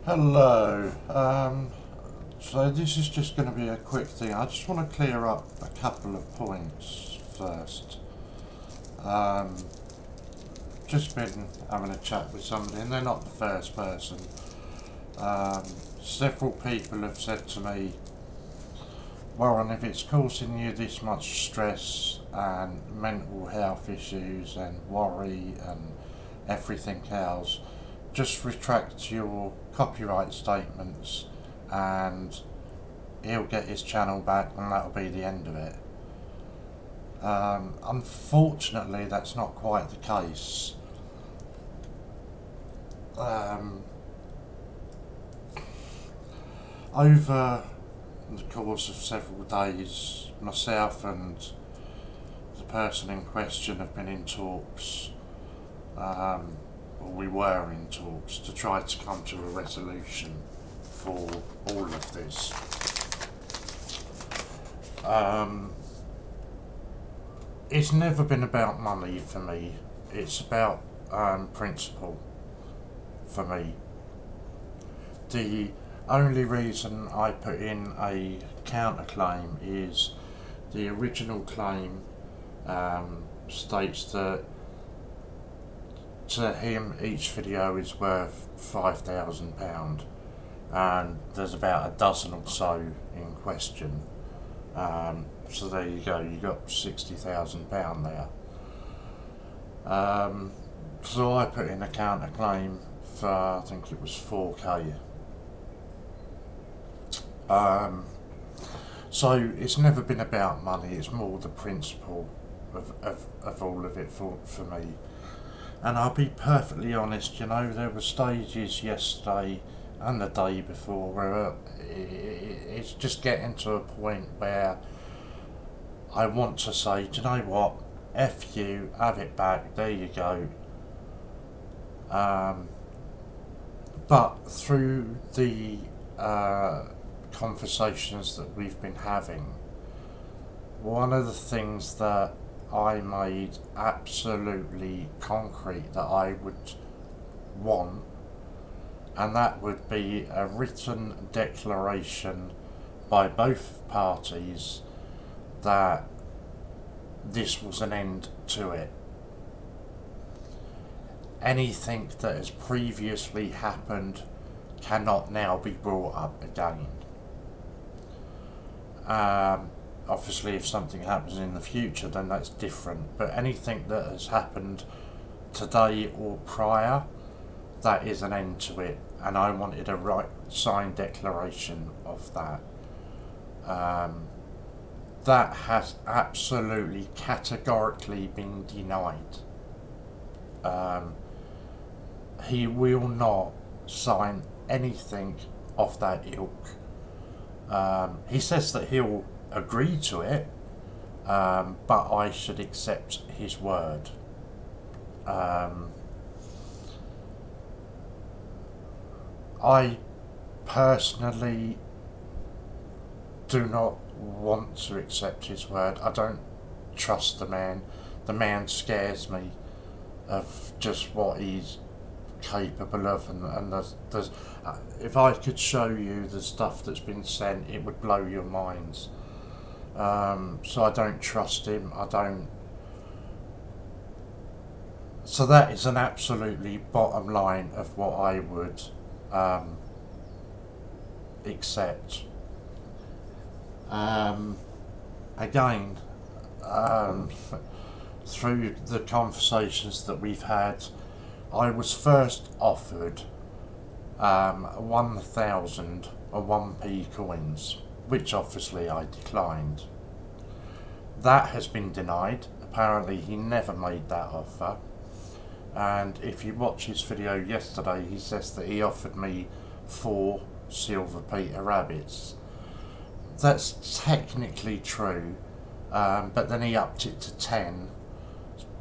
Hello. So this is just going to be a quick thing. I just want to clear up a couple of points first. Um, just been having a chat with somebody, and they're not the first person. Um, Several people have said to me, Warren, if it's causing you this much stress and mental health issues and worry and everything else, just retract your copyright statements and he'll get his channel back and that'll be the end of it. Unfortunately, that's not quite the case. Um, Over the course of several days, myself and the person in question have been in talks, or we were in talks, to try to come to a resolution for all of this. It's never been about money for me, it's about principle for me. The only reason I put in a counterclaim is the original claim states that to him each video is worth £5,000, and there's about a dozen or so in question. So there you go, you got £60,000 there. So I put in a counterclaim for, I think it was 4k. So it's never been about money, it's more the principle of all of it for me. And I'll be perfectly honest, there were stages yesterday and the day before where it's just getting to a point where I want to say, do you know what, F you, have it back, there you go. But through the conversations that we've been having, one of the things that I made absolutely concrete that I would want, and that would be a written declaration by both parties that this was an end to it. Anything that has previously happened cannot now be brought up again. Obviously, if something happens in the future, then that's different. But anything that has happened today or prior, that is an end to it. And I wanted a signed declaration of that. That has absolutely categorically been denied. He will not sign anything of that ilk. He says that he'll agree to it, but I should accept his word. I personally do not want to accept his word. I don't trust the man. The man scares me of just what he's capable of, and there's if I could show you the stuff that's been sent, it would blow your minds. So I don't trust him. I don't. So that is an absolutely bottom line of what I would accept. Again, through the conversations that we've had, I was first offered 1,000 or 1p coins, which obviously I declined. That has been denied. Apparently he never made that offer. And if you watch his video yesterday, he says that he offered me 4 silver Peter rabbits. That's technically true, but then he upped it to 10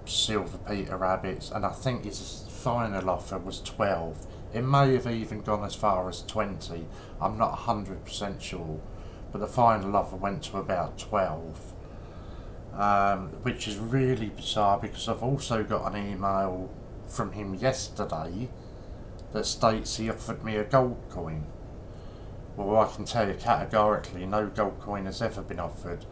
silver Peter rabbits, and I think his final offer was 12. It may have even gone as far as 20. I'm not 100% sure, but the final offer went to about 12, which is really bizarre because I've also got an email from him yesterday that states he offered me a gold coin. Well, I can tell you categorically no gold coin has ever been offered,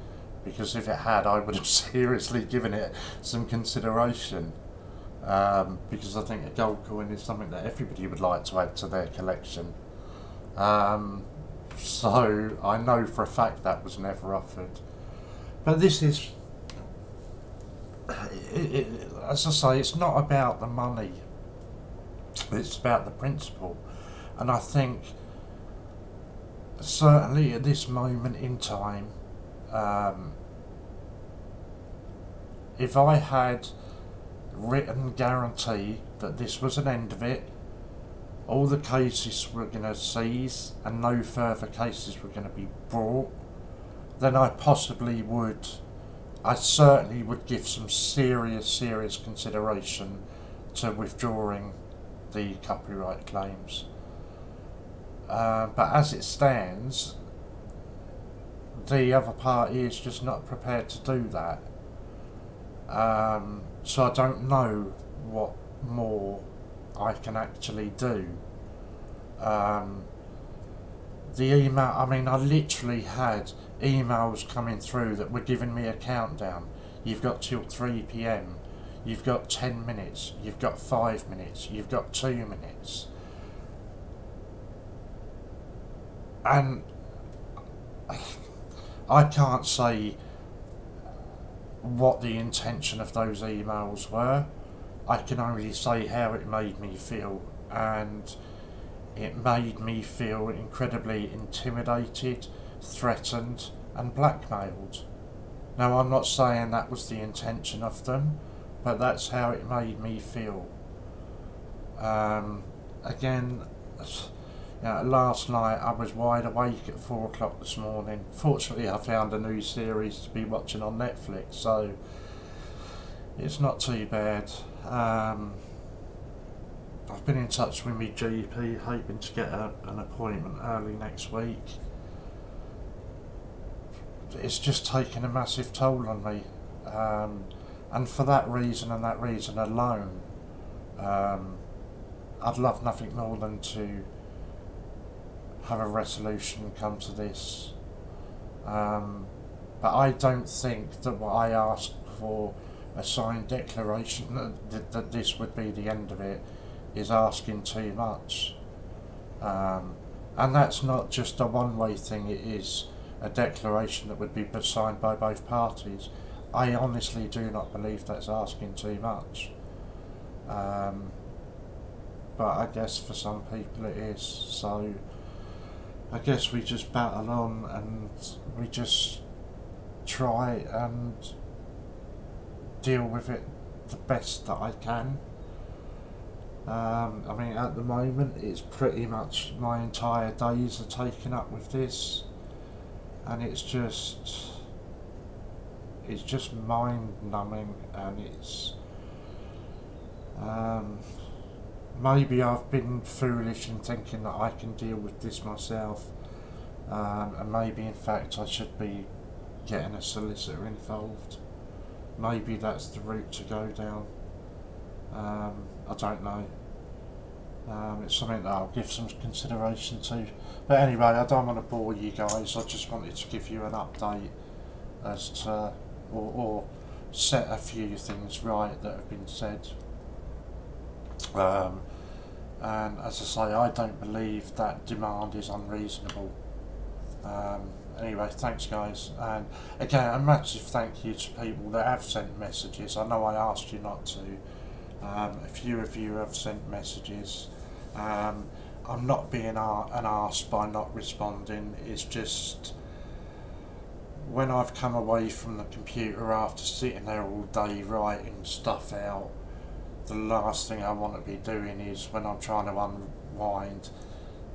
because if it had, I would have seriously given it some consideration. Because I think a gold coin is something that everybody would like to add to their collection. So I know for a fact that was never offered. But this is, as I say, it's not about the money. It's about the principle. And I think, certainly at this moment in time, if I had written guarantee that this was an end of it, all the cases were going to cease and no further cases were going to be brought, then I certainly would give some serious consideration to withdrawing the copyright claims. But as it stands, the other party is just not prepared to do that. So I don't know what more I can actually do. The email, I mean, I literally had emails coming through that were giving me a countdown. You've got till 3 p.m, you've got 10 minutes, you've got 5 minutes, you've got 2 minutes. And I can't say what the intention of those emails were. I can only say how it made me feel, and it made me feel incredibly intimidated, threatened and blackmailed. Now, I'm not saying that was the intention of them, but that's how it made me feel. Again, last night I was wide awake at 4 o'clock this morning. Fortunately, I found a new series to be watching on Netflix, so it's not too bad. I've been in touch with my GP, hoping to get an appointment early next week. It's just taken a massive toll on me, and for that reason and that reason alone, I'd love nothing more than to have a resolution come to this. But I don't think that what I asked for, a signed declaration that this would be the end of it, is asking too much. And that's not just a one-way thing, it is a declaration that would be signed by both parties. I honestly do not believe that's asking too much. But I guess for some people it is, so I guess we just battle on and we just try and deal with it the best that I can. I mean, at the moment it's pretty much my entire days are taken up with this, and it's just mind numbing, and it's maybe I've been foolish in thinking that I can deal with this myself, and maybe in fact I should be getting a solicitor involved. Maybe that's the route to go down. I don't know. It's something that I'll give some consideration to. But anyway, I don't want to bore you guys. I just wanted to give you an update as to, or set a few things right that have been said. And as I say, I don't believe that demand is unreasonable. Anyway, thanks guys, and again a massive thank you to people that have sent messages. I know I asked you not to. A few of you have sent messages. I'm not being an arse by not responding. It's just when I've come away from the computer after sitting there all day writing stuff out, the last thing I want to be doing is, when I'm trying to unwind,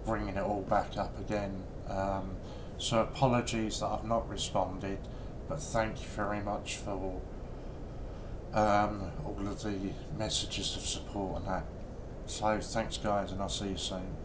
bringing it all back up again. So apologies that I've not responded, but thank you very much for all of the messages of support and that. So thanks guys, and I'll see you soon.